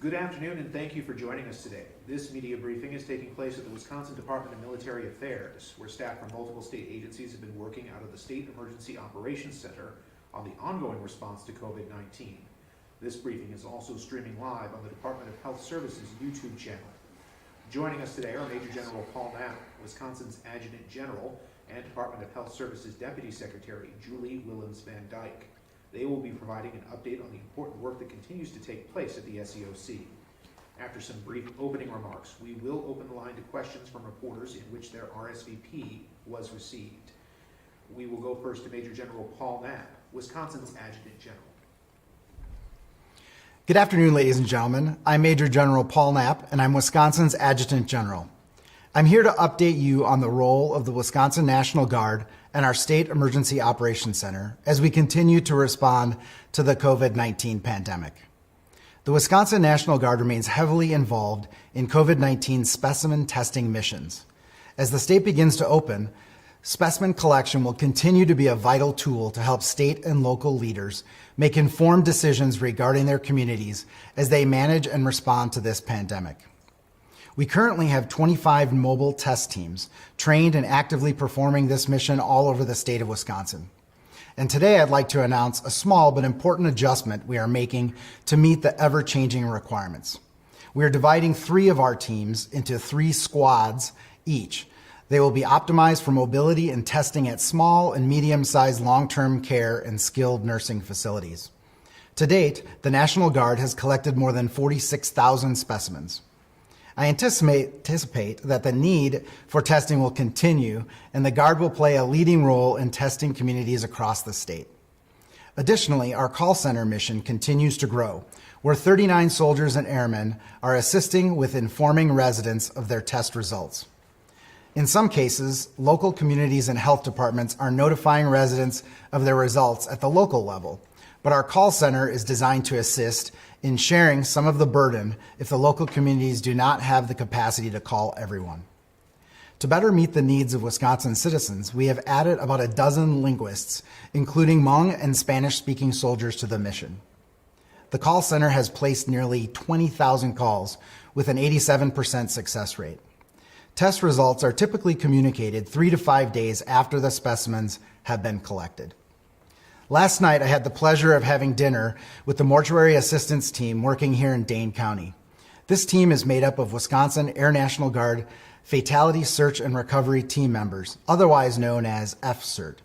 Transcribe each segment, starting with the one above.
Good afternoon and thank you for joining us today. This media briefing is taking place at the Wisconsin Department of Military Affairs, where staff from multiple state agencies have been working out of the State Emergency Operations Center on the ongoing response to COVID-19. This briefing is also streaming live on the Department of Health Services YouTube channel. Joining us today are Major General Paul Knapp, Wisconsin's Adjutant General, and Department of Health Services Deputy Secretary Julie Willems Van Dyke. They will be providing an update on the important work that continues to take place at the SEOC. After some brief opening remarks, we will open the line to questions from reporters in which their RSVP was received. We will go first to Major General Paul Knapp, Wisconsin's Adjutant General. Good afternoon, ladies and gentlemen. I'm Major General Paul Knapp, and I'm Wisconsin's Adjutant General. I'm here to update you on the role of the Wisconsin National Guard and our State Emergency Operations Center as we continue to respond to the COVID-19 pandemic. The Wisconsin National Guard remains heavily involved in COVID-19 specimen testing missions. As the state begins to open, specimen collection will continue to be a vital tool to help state and local leaders make informed decisions regarding their communities as they manage and respond to this pandemic. We currently have 25 mobile test teams trained and actively performing this mission all over the state of Wisconsin. And today I'd like to announce a small but important adjustment we are making to meet the ever-changing requirements. We are dividing 3 of our teams into 3 squads each. They will be optimized for mobility and testing at small and medium-sized long-term care and skilled nursing facilities. To date, the National Guard has collected more than 46,000 specimens. I anticipate that the need for testing will continue, and the Guard will play a leading role in testing communities across the state. Additionally, our call center mission continues to grow, where 39 soldiers and airmen are assisting with informing residents of their test results. In some cases, local communities and health departments are notifying residents of their results at the local level, but our call center is designed to assist in sharing some of the burden if the local communities do not have the capacity to call everyone. To better meet the needs of Wisconsin citizens, we have added about a dozen linguists, including Hmong and Spanish-speaking soldiers, to the mission. The call center has placed nearly 20,000 calls with an 87% success rate. Test results are typically communicated 3 to 5 days after the specimens have been collected. Last night, I had the pleasure of having dinner with the mortuary assistance team working here in Dane County. This team is made up of Wisconsin Air National Guard Fatality Search and Recovery team members, otherwise known as FCERT,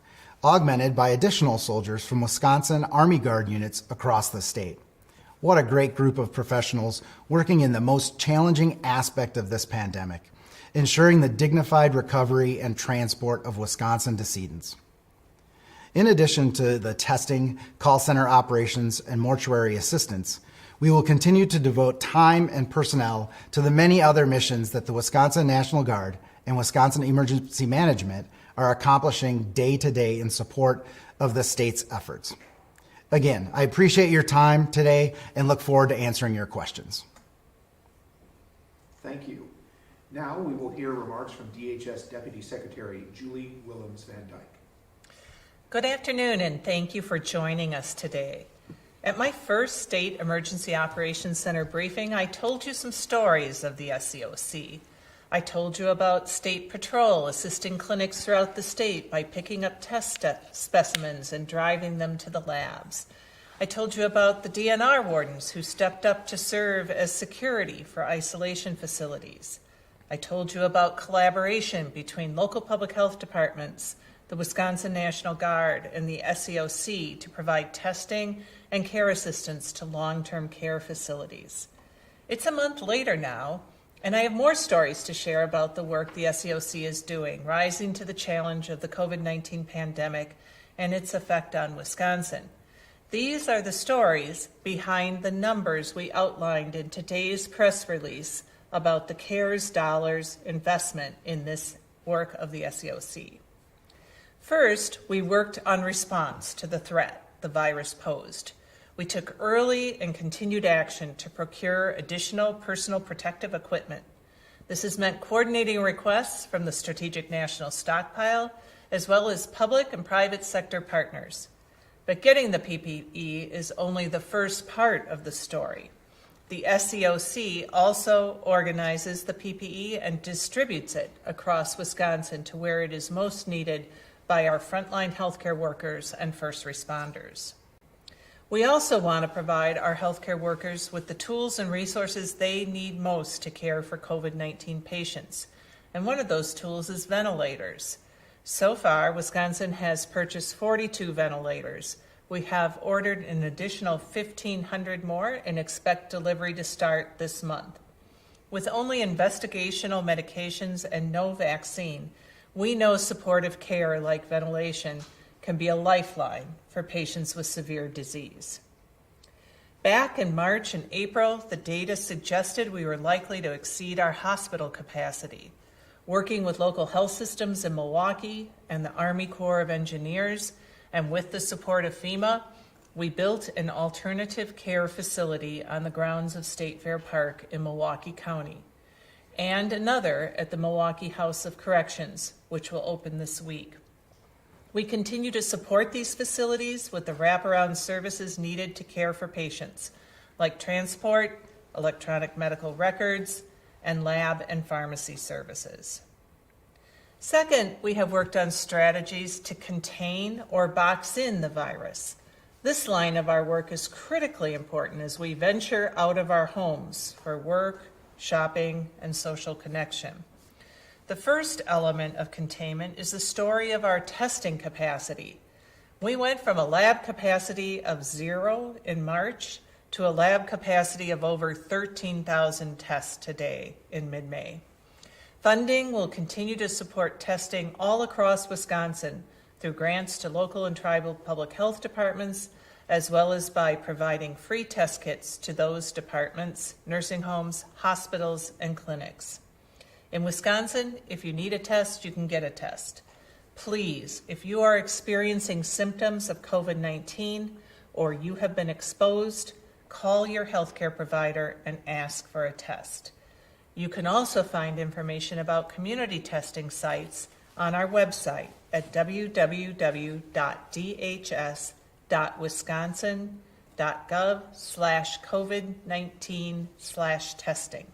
augmented by additional soldiers from Wisconsin Army Guard units across the state. What a great group of professionals working in the most challenging aspect of this pandemic, ensuring the dignified recovery and transport of Wisconsin decedents. In addition to the testing, call center operations, and mortuary assistance, we will continue to devote time and personnel to the many other missions that the Wisconsin National Guard and Wisconsin Emergency Management are accomplishing day to day in support of the state's efforts. Again, I appreciate your time today and look forward to answering your questions. Thank you. Now we will hear remarks from DHS Deputy Secretary Julie Willems Van Dyke. Good afternoon, and thank you for joining us today. At my first State Emergency Operations Center briefing, I told you some stories of the SEOC. I told you about State Patrol assisting clinics throughout the state by picking up test specimens and driving them to the labs. I told you about the DNR wardens who stepped up to serve as security for isolation facilities. I told you about collaboration between local public health departments, the Wisconsin National Guard, and the SEOC to provide testing and care assistance to long-term care facilities. It's a month later now, and I have more stories to share about the work the SEOC is doing, rising to the challenge of the COVID-19 pandemic and its effect on Wisconsin. These are the stories behind the numbers we outlined in today's press release about the CARES dollars investment in this work of the SEOC. First, we worked on response to the threat the virus posed. We took early and continued action to procure additional personal protective equipment. This has meant coordinating requests from the Strategic National Stockpile, as well as public and private sector partners. But getting the PPE is only the first part of the story. The SEOC also organizes the PPE and distributes it across Wisconsin to where it is most needed by our frontline healthcare workers and first responders. We also want to provide our healthcare workers with the tools and resources they need most to care for COVID-19 patients. And one of those tools is ventilators. So far, Wisconsin has purchased 42 ventilators. We have ordered an additional 1,500 more and expect delivery to start this month. With only investigational medications and no vaccine, we know supportive care like ventilation can be a lifeline for patients with severe disease. Back in March and April, the data suggested we were likely to exceed our hospital capacity. Working with local health systems in Milwaukee and the Army Corps of Engineers, and with the support of FEMA, we built an alternative care facility on the grounds of State Fair Park in Milwaukee County, and another at the Milwaukee House of Corrections, which will open this week. We continue to support these facilities with the wraparound services needed to care for patients, like transport, electronic medical records, and lab and pharmacy services. Second, we have worked on strategies to contain or box in the virus. This line of our work is critically important as we venture out of our homes for work, shopping, and social connection. The first element of containment is the story of our testing capacity. We went from a lab capacity of 0 in March to a lab capacity of over 13,000 tests today in mid-May. Funding will continue to support testing all across Wisconsin through grants to local and tribal public health departments, as well as by providing free test kits to those departments, nursing homes, hospitals, and clinics. In Wisconsin, if you need a test, you can get a test. Please, if you are experiencing symptoms of COVID-19 or you have been exposed, call your healthcare provider and ask for a test. You can also find information about community testing sites on our website at www.dhs.wisconsin.gov/COVID-19/testing.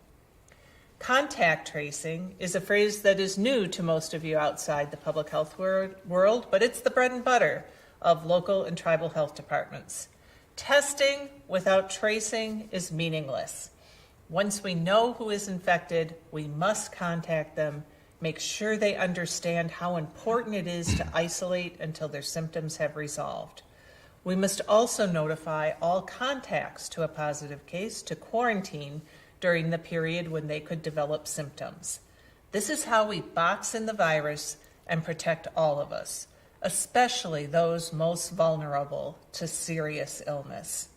Contact tracing is a phrase that is new to most of you outside the public health world, but it's the bread and butter of local and tribal health departments. Testing without tracing is meaningless. Once we know who is infected, we must contact them, make sure they understand how important it is to isolate until their symptoms have resolved. We must also notify all contacts to a positive case to quarantine during the period when they could develop symptoms. This is how we box in the virus and protect all of us, especially those most vulnerable to serious illness.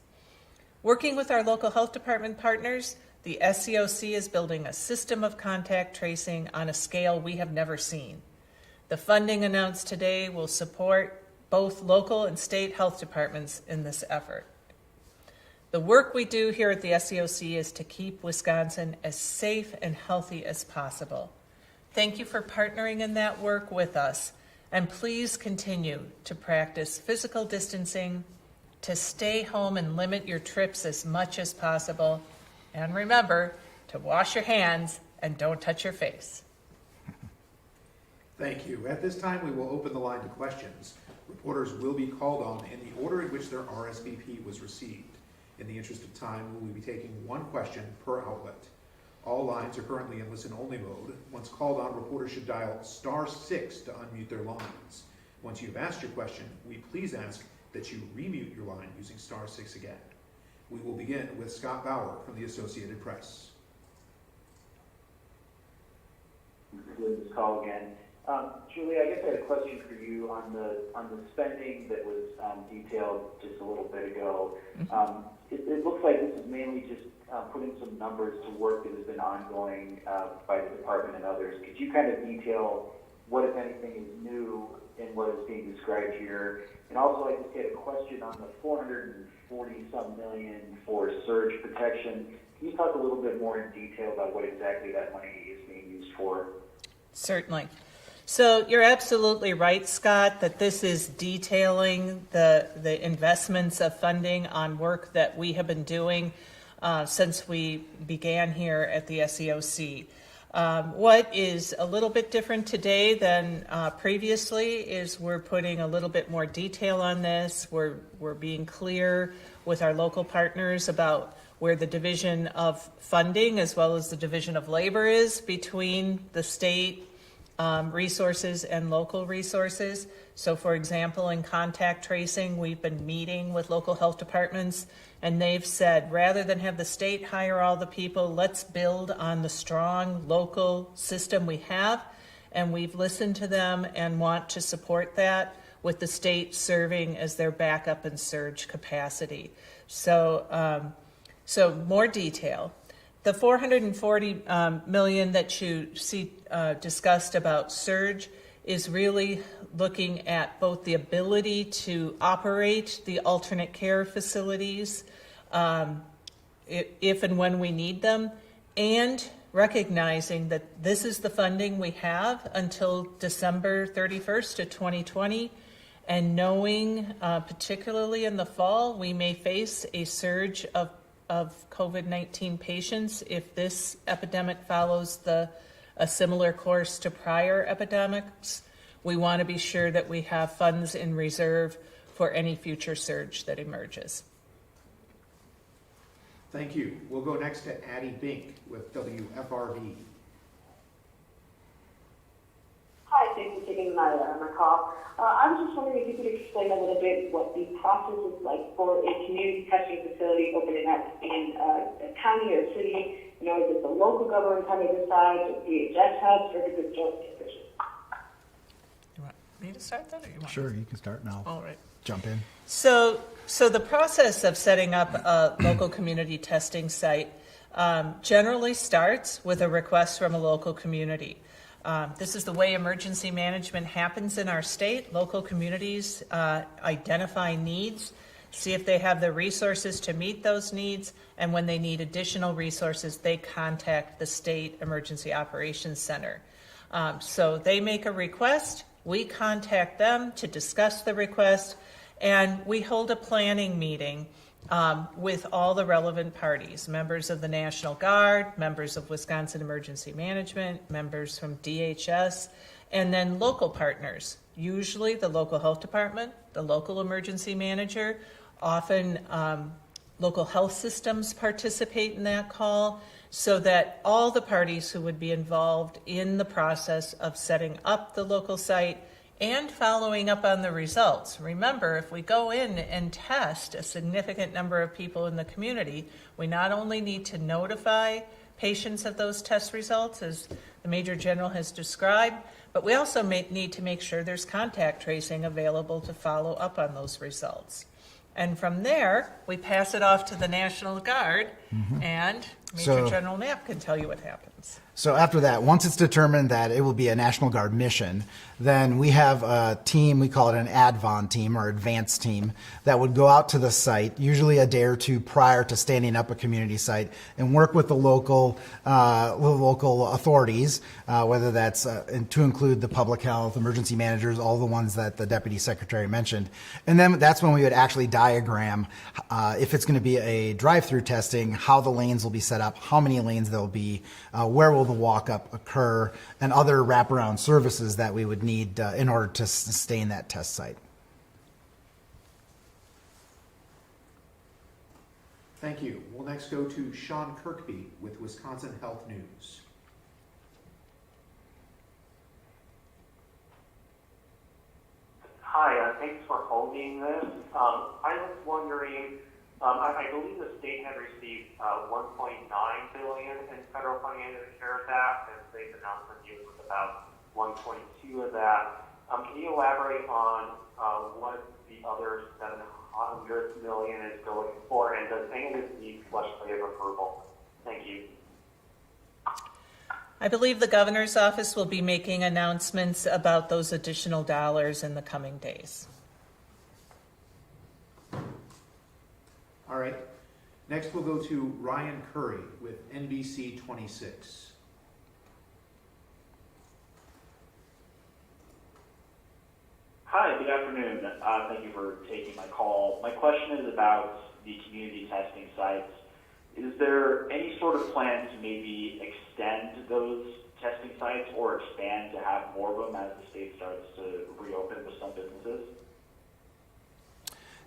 Working with our local health department partners, the SEOC is building a system of contact tracing on a scale we have never seen. The funding announced today will support both local and state health departments in this effort. The work we do here at the SEOC is to keep Wisconsin as safe and healthy as possible. Thank you for partnering in that work with us, and please continue to practice physical distancing, to stay home and limit your trips as much as possible, and remember to wash your hands and don't touch your face. Thank you. At this time, we will open the line to questions. Reporters will be called on in the order in which their RSVP was received. In the interest of time, we will be taking one question per outlet. All lines are currently in listen-only mode. Once called on, reporters should dial *6 to unmute their lines. Once you've asked your question, we please ask that you remute your line using *6 again. We will begin with Scott Bauer from the Associated Press. Doing this call again. Julie, I guess I had a question for you on the spending that was detailed just a little bit ago. It looks like this is mainly just putting some numbers to work that has been ongoing by the department and others. Could you kind of detail what, if anything, is new in what is being described here? And also, I just had a question on the $440-some million for surge protection. Can you talk a little bit more in detail about what exactly that money is being used for? Certainly. So you're absolutely right, Scott, that this is detailing the investments of funding on work that we have been doing. since we began here at the SEOC. What is a little bit different today than previously is we're putting a little bit more detail on this. We're being clear with our local partners about where the division of funding as well as the division of labor is between the state resources and local resources. So for example, in contact tracing, we've been meeting with local health departments, and they've said, rather than have the state hire all the people, let's build on the strong local system we have. And we've listened to them and want to support that, with the state serving as their backup and surge capacity. So, more detail. The $440 million that you see discussed about surge is really looking at both the ability to operate the alternate care facilities if and when we need them, and recognizing that this is the funding we have until December 31st of 2020, and knowing particularly in the fall we may face a surge of COVID-19 patients if this epidemic follows a similar course to prior epidemics. We want to be sure that we have funds in reserve for any future surge that emerges. Thank you. We'll go next to Addie Bink with WFRV. Hi, thanks for taking my call. I was just wondering if you could explain a little bit what the process is like for a community testing facility opening up in a county or a city. You know, is it the local government kind of decides, or DHS helps, or is it joint decision? You want me to start that, or you want? Sure, you can start now. All right. Jump in. So the process of setting up a local community testing site generally starts with a request from a local community. This is the way emergency management happens in our state. Local communities identify needs, see if they have the resources to meet those needs, and when they need additional resources, they contact the State Emergency Operations Center. So they make a request, we contact them to discuss the request, and we hold a planning meeting with all the relevant parties, members of the National Guard, members of Wisconsin Emergency Management, members from DHS, and then local partners, usually the local health department, the local emergency manager. Often local health systems participate in that call, so that all the parties who would be involved in the process of setting up the local site and following up on the results. Remember, if we go in and test a significant number of people in the community, we not only need to notify patients of those test results, as the Major General has described, but we also need to make sure there's contact tracing available to follow up on those results. And from there, we pass it off to the National Guard, and Major General Knapp can tell you what happens. So after that, once it's determined that it will be a National Guard mission, then we have a team, we call it an ADVON team or advanced team, that would go out to the site, usually a day or two prior to standing up a community site, and work with the local authorities, whether that's to include the public health, emergency managers, all the ones that the Deputy Secretary mentioned. And then that's when we would actually diagram, if it's going to be a drive-through testing, how the lanes will be set up, how many lanes there'll be, where will the walk-up occur, and other wraparound services that we would need in order to sustain that test site. Thank you. We'll next go to Sean Kirkby with Wisconsin Health News. Hi, thanks for holding this. I was wondering, I believe the state had received $1.9 billion in federal funding under the CARES Act, and today's announcement deals with about 1.2 of that. Can you elaborate on what the other $700 million is going for, and does any of this need legislative approval? Thank you. I believe the governor's office will be making announcements about those additional dollars in the coming days. All right. Next, we'll go to Ryan Curry with NBC 26. Hi, good afternoon. Thank you for taking my call. My question is about the community testing sites. is there any sort of plan to maybe extend those testing sites or expand to have more of them as the state starts to reopen with some businesses?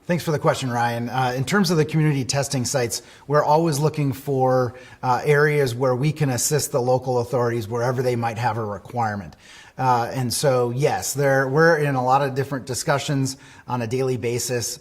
Thanks for the question, Ryan. In terms of the community testing sites, we're always looking for areas where we can assist the local authorities wherever they might have a requirement. And so, yes, we're in a lot of different discussions on a daily basis,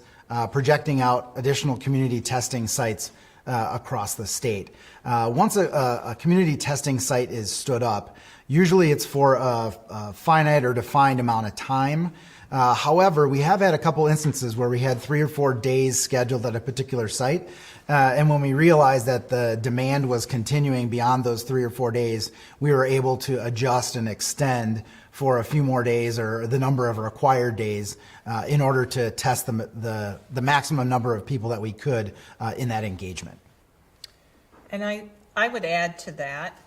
projecting out additional community testing sites across the state. Once a community testing site is stood up, usually it's for a finite or defined amount of time. However, we have had a couple instances where we had 3 or 4 days scheduled at a particular site. And when we realized that the demand was continuing beyond those 3 or 4 days, we were able to adjust and extend for a few more days or the number of required days in order to test the maximum number of people that we could in that engagement. And I would add to that,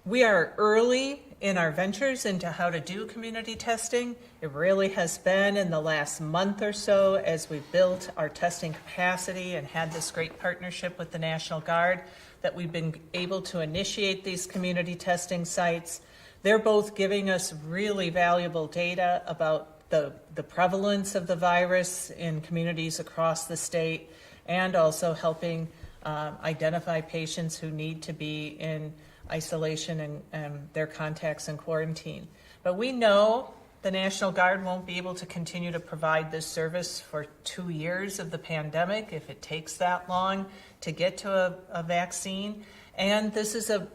we are early in our ventures into how to do community testing. It really has been in the last month or so as we've built our testing capacity and had this great partnership with the National Guard that we've been able to initiate these community testing sites. They're both giving us really valuable data about the prevalence of the virus in communities across the state and also helping identify patients who need to be in isolation and their contacts in quarantine. But we know the National Guard won't be able to continue to provide this service for 2 years of the pandemic if it takes that long to get to a vaccine. And this is a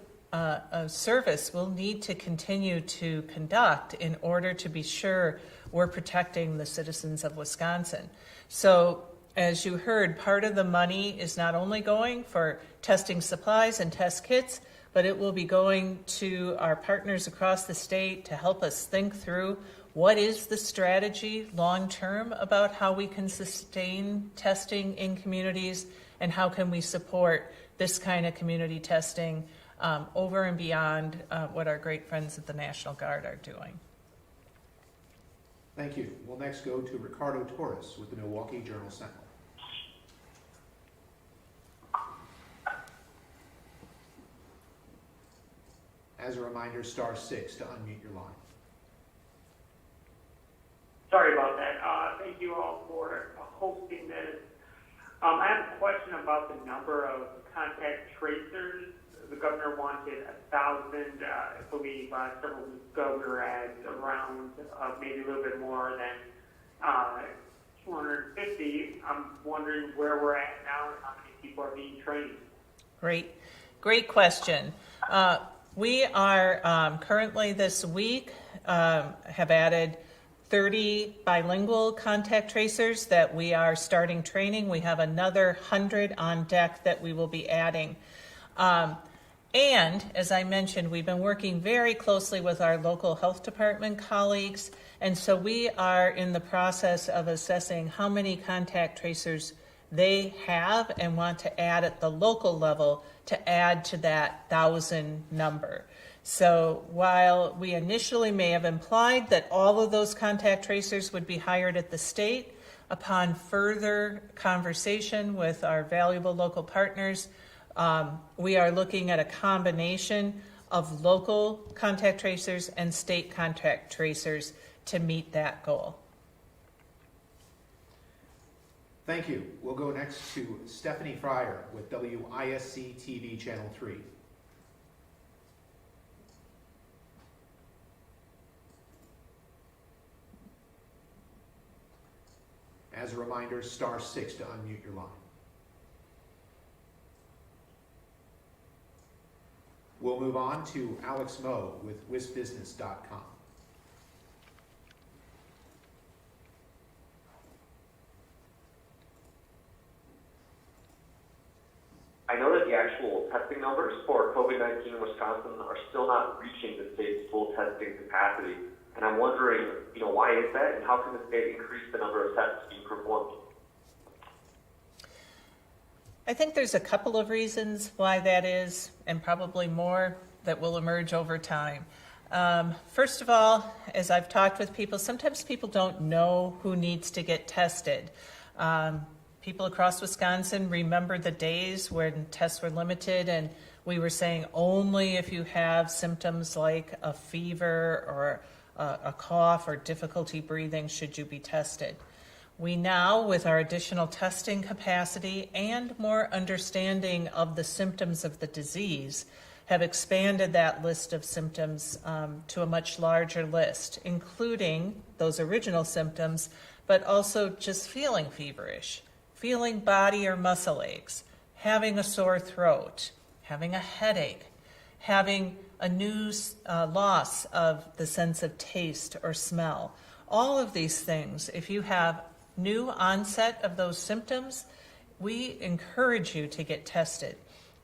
service we'll need to continue to conduct in order to be sure we're protecting the citizens of Wisconsin. So as you heard, part of the money is not only going for testing supplies and test kits, but it will be going to our partners across the state to help us think through what is the strategy long-term about how we can sustain testing in communities and how can we support this kind of community testing over and beyond what our great friends at the National Guard are doing. Thank you. We'll next go to Ricardo Torres with the Milwaukee Journal-Sentinel. As a reminder, *6 to unmute your line. Sorry about that. Thank you all for hosting this. I have a question about the number of contact tracers. The governor wanted 1,000. I believe several weeks ago we were at around maybe a little bit more than 250. I'm wondering where we're at now and how many people are being trained. Great question. We are currently this week have added 30 bilingual contact tracers that we are starting training. We have another 100 on deck that we will be adding. And as I mentioned, we've been working very closely with our local health department colleagues. And so we are in the process of assessing how many contact tracers they have and want to add at the local level to add to that 1,000 number. So while we initially may have implied that all of those contact tracers would be hired at the state, upon further conversation with our valuable local partners, we are looking at a combination of local contact tracers and state contact tracers to meet that goal. Thank you. We'll go next to Stephanie Fryer with WISC TV Channel 3. As a reminder, *6 to unmute your line. We'll move on to Alex Moe with WisBusiness.com. I know that the actual testing numbers for COVID-19 in Wisconsin are still not reaching the state's full testing capacity. And I'm wondering, why is that, and how can the state increase the number of tests being performed? I think there's a couple of reasons why that is, and probably more that will emerge over time. First of all, as I've talked with people, sometimes people don't know who needs to get tested. people across Wisconsin remember the days when tests were limited and we were saying only if you have symptoms like a fever or a cough or difficulty breathing should you be tested. We now, with our additional testing capacity and more understanding of the symptoms of the disease, have expanded that list of symptoms to a much larger list, including those original symptoms, but also just feeling feverish, feeling body or muscle aches, having a sore throat, having a headache, having a new loss of the sense of taste or smell. All of these things, if you have new onset of those symptoms, we encourage you to get tested.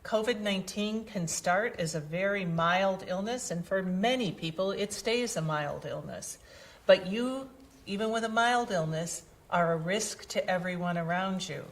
COVID-19 can start as a very mild illness, and for many people, it stays a mild illness. But you, even with a mild illness, are a risk to everyone around you.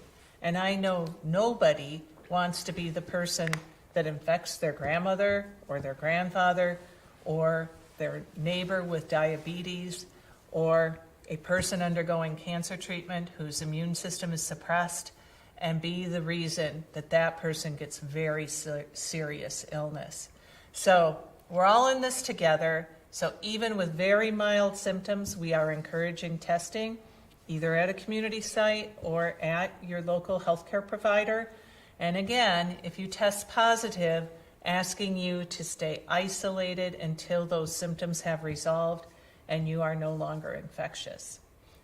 And I know nobody wants to be the person that infects their grandmother or their grandfather or their neighbor with diabetes or a person undergoing cancer treatment whose immune system is suppressed and be the reason that that person gets very serious illness. So we're all in this together. So even with very mild symptoms, we are encouraging testing either at a community site or at your local healthcare provider. And again, if you test positive, asking you to stay isolated until those symptoms have resolved and you are no longer infectious.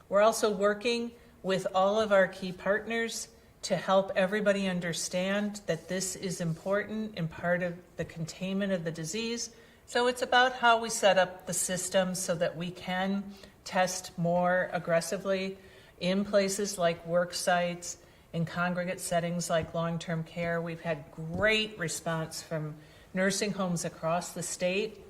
We're also working with all of our key partners to help everybody understand that this is important and part of the containment of the disease. So it's about how we set up the system so that we can test more aggressively in places like work sites, in congregate settings like long-term care. We've had great response from nursing homes across the state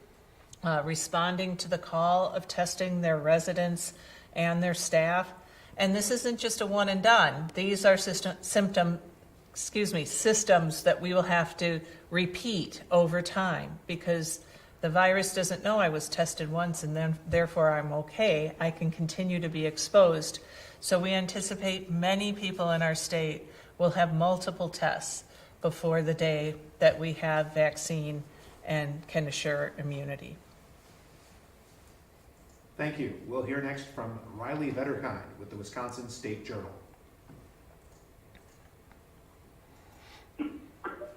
responding to the call of testing their residents and their staff. And this isn't just a one and done. These are systems that we will have to repeat over time because the virus doesn't know I was tested once and then therefore I'm okay. I can continue to be exposed. So we anticipate many people in our state will have multiple tests before the day that we have vaccine and can assure immunity. Thank you. We'll hear next from Riley Vetterkind with the Wisconsin State Journal.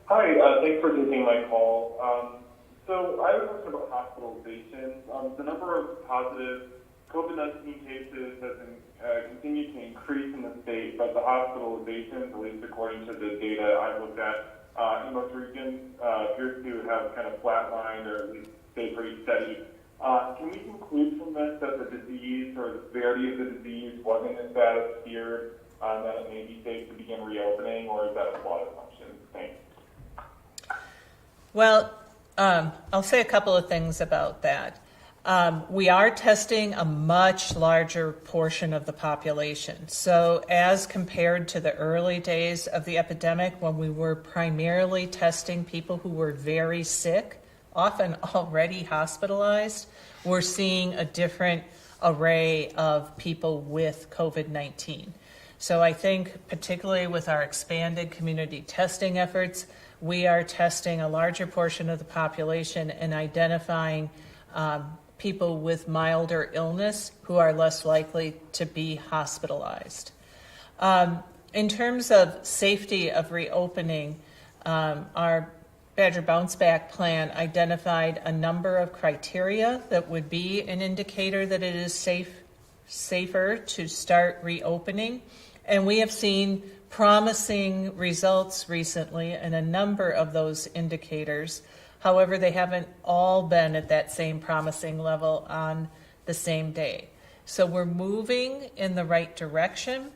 Hi, thanks for taking my call. So I have a question about hospitalizations. The number of positive COVID-19 cases has continued to increase in the state, but the hospitalizations, at least according to the data I've looked at in most regions, appears to have kind of flatlined or at least stayed pretty steady. Can we conclude from this that the disease or the severity of the disease wasn't as bad as feared, that it may be safe to begin reopening, or is that a flawed assumption? Thanks. Well, I'll say a couple of things about that. We are testing a much larger portion of the population. So as compared to the early days of the epidemic when we were primarily testing people who were very sick, often already hospitalized, we're seeing a different array of people with COVID-19. So I think particularly with our expanded community testing efforts, we are testing a larger portion of the population and identifying people with milder illness who are less likely to be hospitalized. In terms of safety of reopening, our Badger Bounce Back Plan identified a number of criteria that would be an indicator that it is safer to start reopening. And we have seen promising results recently in a number of those indicators. However, they haven't all been at that same promising level on the same day. So we're moving in the right direction,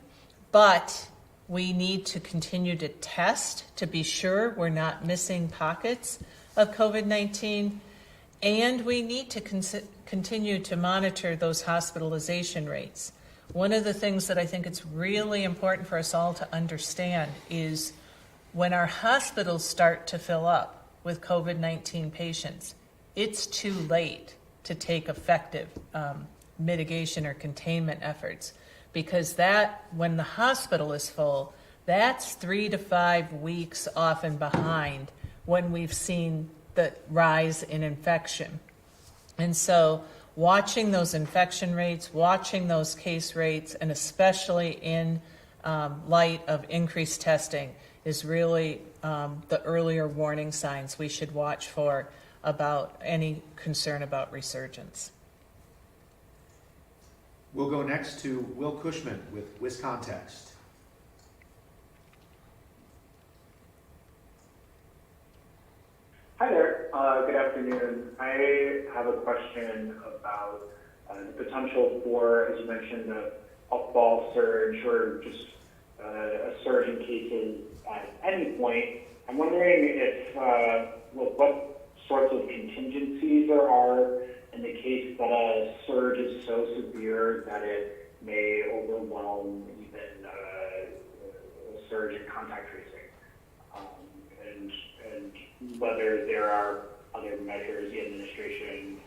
but we need to continue to test to be sure we're not missing pockets of COVID-19, and we need to continue to monitor those hospitalization rates. One of the things that I think it's really important for us all to understand is when our hospitals start to fill up with COVID-19 patients, it's too late to take effective mitigation or containment efforts because that, when the hospital is full, that's 3 to 5 weeks often behind when we've seen the rise in infection. And so watching those infection rates, watching those case rates, and especially in light of increased testing is really the earlier warning signs we should watch for about any concern about resurgence. We'll go next to Will Cushman with WisContext. Hi there. Good afternoon. I have a question about the potential for, as you mentioned, a fall surge or just a surge in cases at any point. I'm wondering if what sorts of contingencies there are in the case that a surge is so severe that it may overwhelm even a surge in contact tracing, and whether there are other measures the administration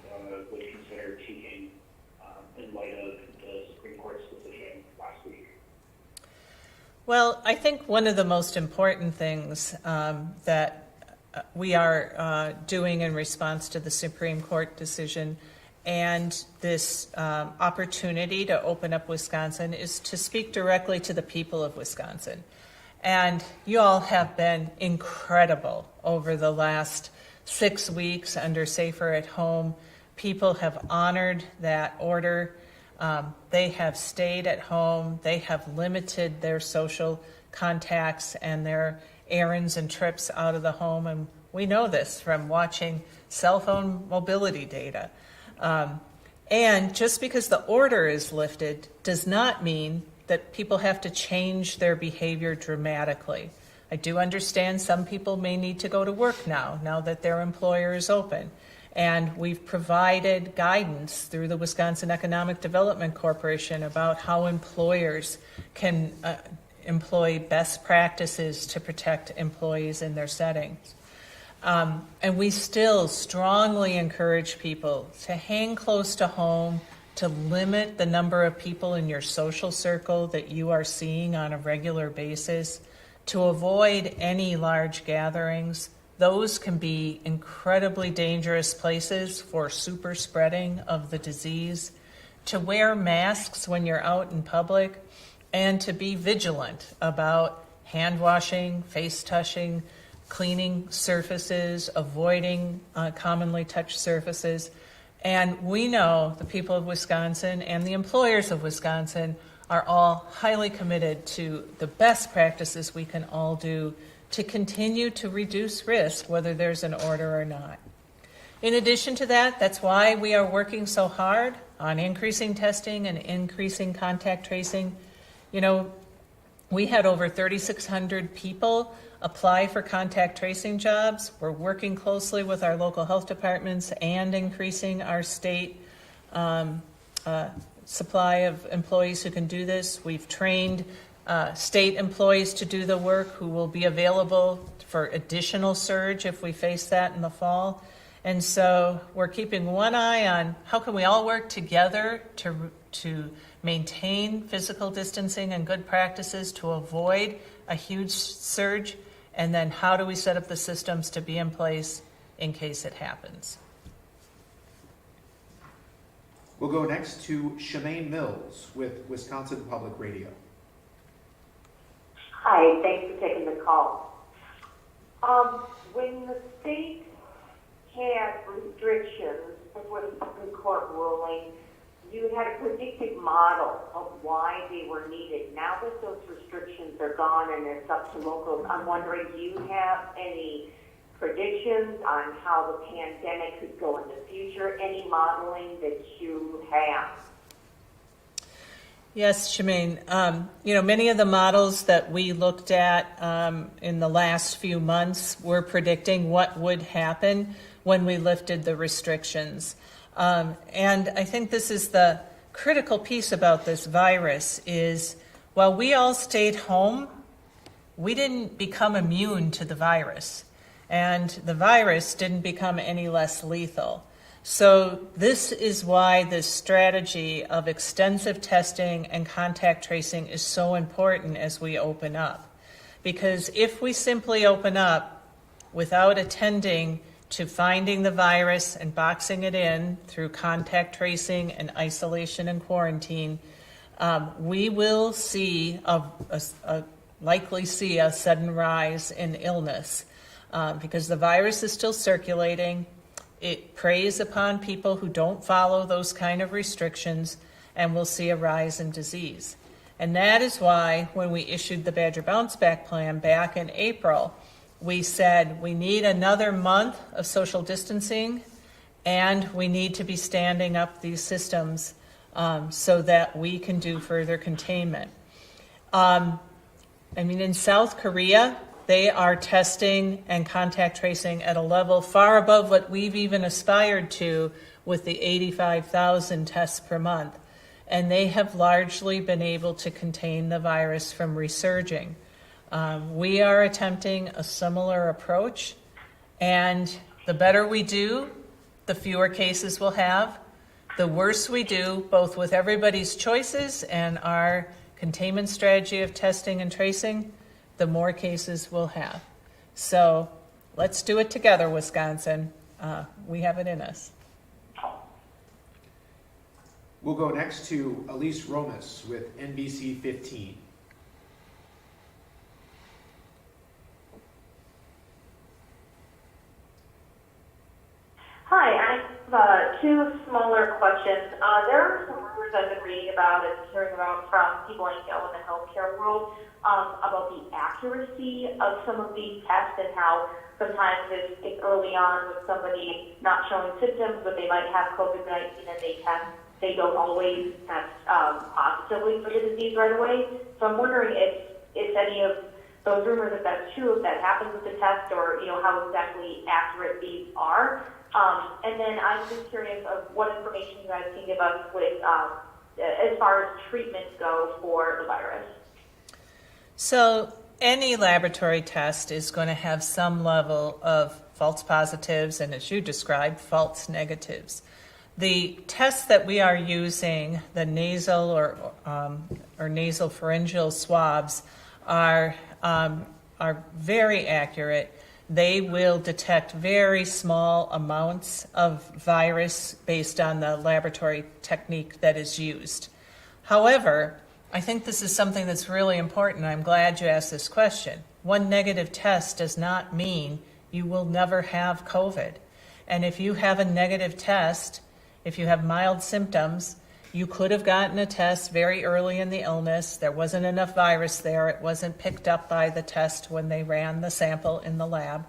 would consider taking in light of the Supreme Court's decision last week. Well, I think one of the most important things that we are doing in response to the Supreme Court decision and this opportunity to open up Wisconsin is to speak directly to the people of Wisconsin. And you all have been incredible over the last 6 weeks under Safer at Home. People have honored that order. They have stayed at home. They have limited their social contacts and their errands and trips out of the home. And we know this from watching cell phone mobility data. And just because the order is lifted does not mean that people have to change their behavior dramatically. I do understand some people may need to go to work now that their employer is open. And we've provided guidance through the Wisconsin Economic Development Corporation about how employers can employ best practices to protect employees in their settings. And we still strongly encourage people to hang close to home, to limit the number of people in your social circle that you are seeing on a regular basis, to avoid any large gatherings. Those can be incredibly dangerous places for super spreading of the disease, to wear masks when you're out in public, and to be vigilant about hand washing, face touching, cleaning surfaces, avoiding commonly touched surfaces. And we know the people of Wisconsin and the employers of Wisconsin are all highly committed to the best practices we can all do to continue to reduce risk, whether there's an order or not. In addition to that, that's why we are working so hard on increasing testing and increasing contact tracing. You know, we had over 3,600 people apply for contact tracing jobs. We're working closely with our local health departments and increasing our state supply of employees who can do this. We've trained state employees to do the work who will be available for additional surge if we face that in the fall. And so we're keeping one eye on how can we all work together to maintain physical distancing and good practices to avoid a huge surge, and then how do we set up the systems to be in place in case it happens. We'll go next to Shemaine Mills with Wisconsin Public Radio. Hi, thanks for taking the call. When the state had restrictions before the Supreme Court ruling, you had a predictive model of why they were needed. Now that those restrictions are gone and it's up to locals, I'm wondering, do you have any predictions on how the pandemic could go in the future? Any modeling that you have? Yes, Shemaine. Many of the models that we looked at in the last few months were predicting what would happen when we lifted the restrictions. And I think this is the critical piece about this virus is while we all stayed home, we didn't become immune to the virus. And the virus didn't become any less lethal. So this is why this strategy of extensive testing and contact tracing is so important as we open up. Because if we simply open up without attending to finding the virus and boxing it in through contact tracing and isolation and quarantine, we will likely see a sudden rise in illness because the virus is still circulating. It preys upon people who don't follow those kind of restrictions, and we'll see a rise in disease. And that is why when we issued the Badger Bounce Back Plan back in April, we said we need another month of social distancing, and we need to be standing up these systems so that we can do further containment. In South Korea, they are testing and contact tracing at a level far above what we've even aspired to with the 85,000 tests per month. And they have largely been able to contain the virus from resurging. We are attempting a similar approach, and the better we do, the fewer cases we'll have. The worse we do, both with everybody's choices and our containment strategy of testing and tracing, the more cases we'll have. So let's do it together, Wisconsin. We have it in us. We'll go next to Elise Romas with NBC 15. Hi, I have two smaller questions. There are some rumors I've been reading about and hearing about from people I know in the healthcare world about the accuracy of some of these tests and how sometimes it's early on with somebody not showing symptoms, but they might have COVID-19 and they don't always test positively for the disease right away. So I'm wondering if any of those rumors, if that's true, if that happens with the test, or how exactly accurate these are. And then I'm just curious of what information you guys can give us with as far as treatments go for the virus. So any laboratory test is going to have some level of false positives and, as you described, false negatives. The tests that we are using, the nasal or nasal pharyngeal swabs, are very accurate. They will detect very small amounts of virus based on the laboratory technique that is used. However, I think this is something that's really important. I'm glad you asked this question. One negative test does not mean you will never have COVID. And if you have a negative test, if you have mild symptoms, you could have gotten a test very early in the illness. There wasn't enough virus there. It wasn't picked up by the test when they ran the sample in the lab.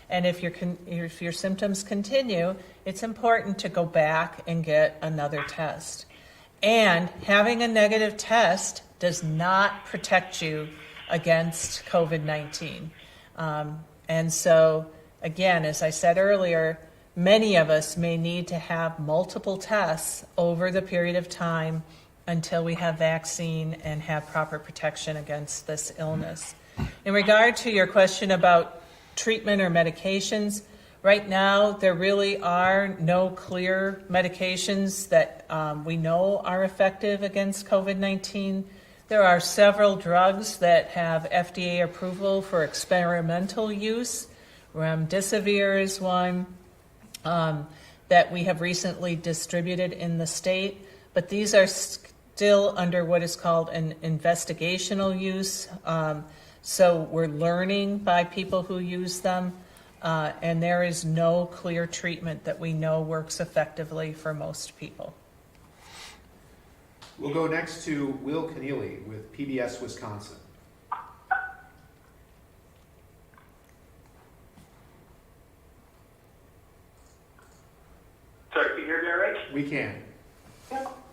And if your symptoms continue, it's important to go back and get another test. And having a negative test does not protect you against COVID-19. And so, again, as I said earlier, many of us may need to have multiple tests over the period of time until we have vaccine and have proper protection against this illness. In regard to your question about treatment or medications, right now there really are no clear medications that we know are effective against COVID-19. There are several drugs that have FDA approval for experimental use. Remdesivir is one that we have recently distributed in the state, but these are still under what is called an investigational use. So we're learning by people who use them, and there is no clear treatment that we know works effectively for most people. We'll go next to Will Keneally with PBS Wisconsin. Sorry, can you hear me all right? We can.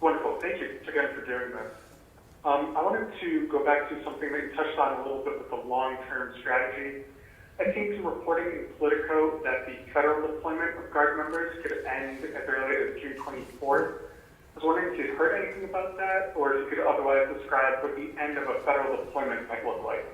Wonderful. Thank you again for doing this. I wanted to go back to something that you touched on a little bit with the long-term strategy. I think some reporting in Politico that the federal deployment of Guard members could end as early as June 24th. I was wondering if you'd heard anything about that, or if you could otherwise describe what the end of a federal deployment might look like.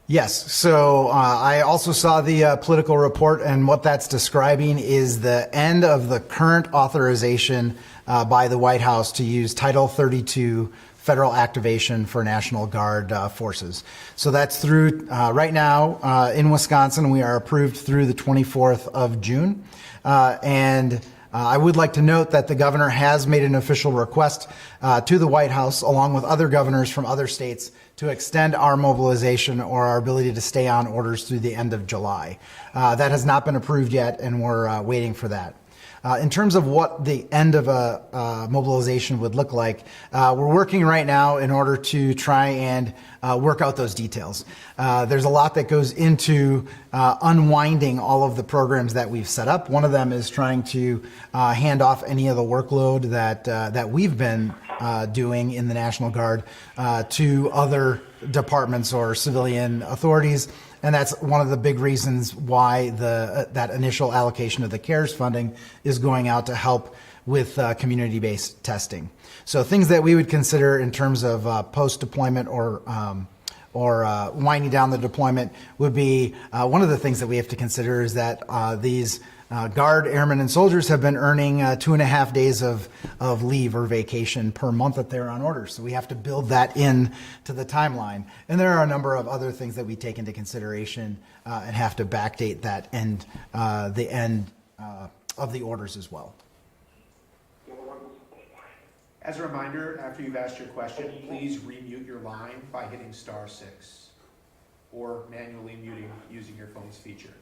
Yes. So I also saw the political report, and what that's describing is the end of the current authorization by the White House to use Title 32 federal activation for National Guard forces. So that's through right now in Wisconsin. We are approved through the 24th of June. I would like to note that the governor has made an official request to the White House, along with other governors from other states, to extend our mobilization or our ability to stay on orders through the end of July. That has not been approved yet, and we're waiting for that. In terms of what the end of a mobilization would look like, we're working right now in order to try and work out those details. There's a lot that goes into unwinding all of the programs that we've set up. One of them is trying to hand off any of the workload that we've been doing in the National Guard to other departments or civilian authorities. And that's one of the big reasons why that initial allocation of the CARES funding is going out to help with community-based testing. So things that we would consider in terms of post-deployment or winding down the deployment would be one of the things that we have to consider is that these Guard, airmen, and soldiers have been earning 2.5 days of leave or vacation per month that they're on orders. So we have to build that in to the timeline. And there are a number of other things that we take into consideration and have to backdate that the end of the orders as well. As a reminder, after you've asked your question, please remute your line by hitting *6 or manually muting using your phone's feature.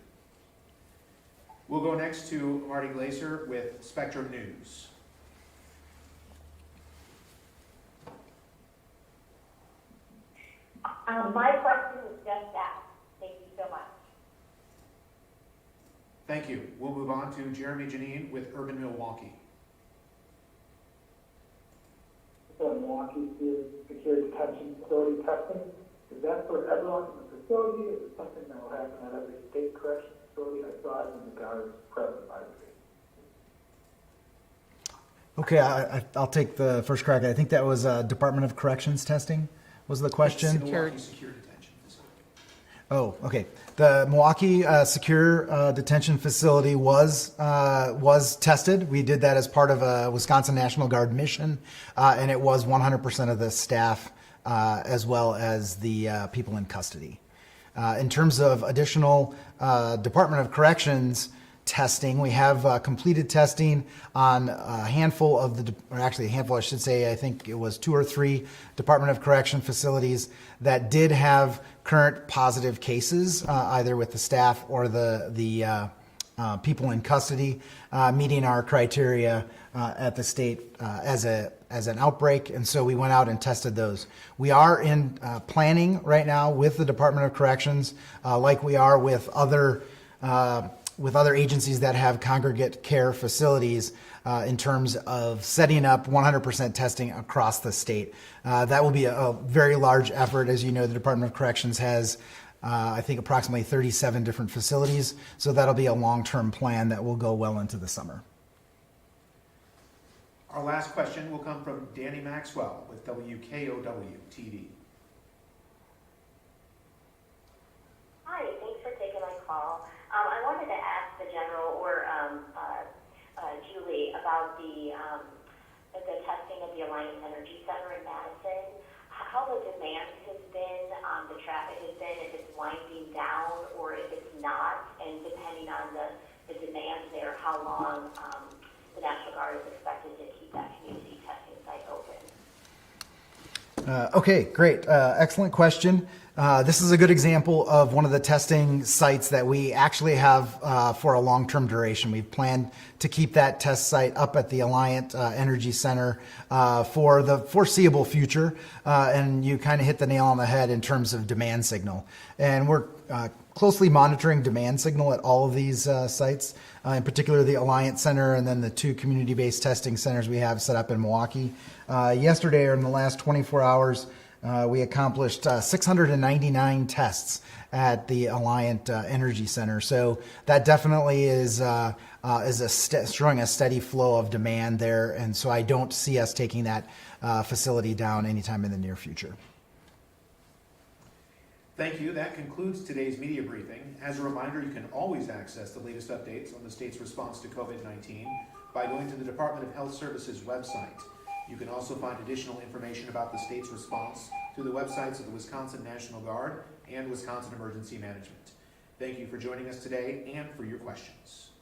We'll go next to Marty Glaser with Spectrum News. My question was just that. Thank you so much. Thank you. We'll move on to Jeremy Janine with Urban Milwaukee. The Milwaukee Secure Detention Facility testing, is that for everyone in the facility? Is it something that will happen at every state correction facility? I saw it in the Guard's press advisory. Okay, I'll take the first crack. I think that was Department of Corrections testing was the question. Milwaukee Secure Detention Facility. Oh, okay. The Milwaukee Secure Detention Facility was tested. We did that as part of a Wisconsin National Guard mission, and it was 100% of the staff as well as the people in custody. In terms of additional Department of Corrections testing, we have completed testing on a handful of I should say, I think it was 2 or 3 Department of Correction facilities that did have current positive cases, either with the staff or the people in custody, meeting our criteria at the state as an outbreak, and so we went out and tested those. We are in planning right now with the Department of Corrections, like we are with other agencies that have congregate care facilities, in terms of setting up 100% testing across the state. That will be a very large effort. As you know, the Department of Corrections has I think approximately 37 different facilities, so that'll be a long-term plan that will go well into the summer. Our last question will come from Danny Maxwell with WKOW TV. Hi, thanks for taking my call. I wanted to ask the general or Julie about the testing of the Alliance Energy Center in Madison. How the demand has been, the traffic has been, if it's winding down or if it's not, and depending on the demand there, how long the National Guard is expected to keep that community testing site open. Okay, great. Excellent question. This is a good example of one of the testing sites that we actually have for a long-term duration. We've planned to keep that test site up at the Alliant Energy Center for the foreseeable future, and you kind of hit the nail on the head in terms of demand signal. And we're closely monitoring demand signal at all of these sites, in particular the Alliant Center and then the 2 community-based testing centers we have set up in Milwaukee. Yesterday, or in the last 24 hours, we accomplished 699 tests at the Alliant Energy Center. So that definitely is showing a steady flow of demand there, and so I don't see us taking that facility down anytime in the near future. Thank you. That concludes today's media briefing. As a reminder, you can always access the latest updates on the state's response to COVID-19 by going to the Department of Health Services website. You can also find additional information about the state's response through the websites of the Wisconsin National Guard and Wisconsin Emergency Management. Thank you for joining us today and for your questions.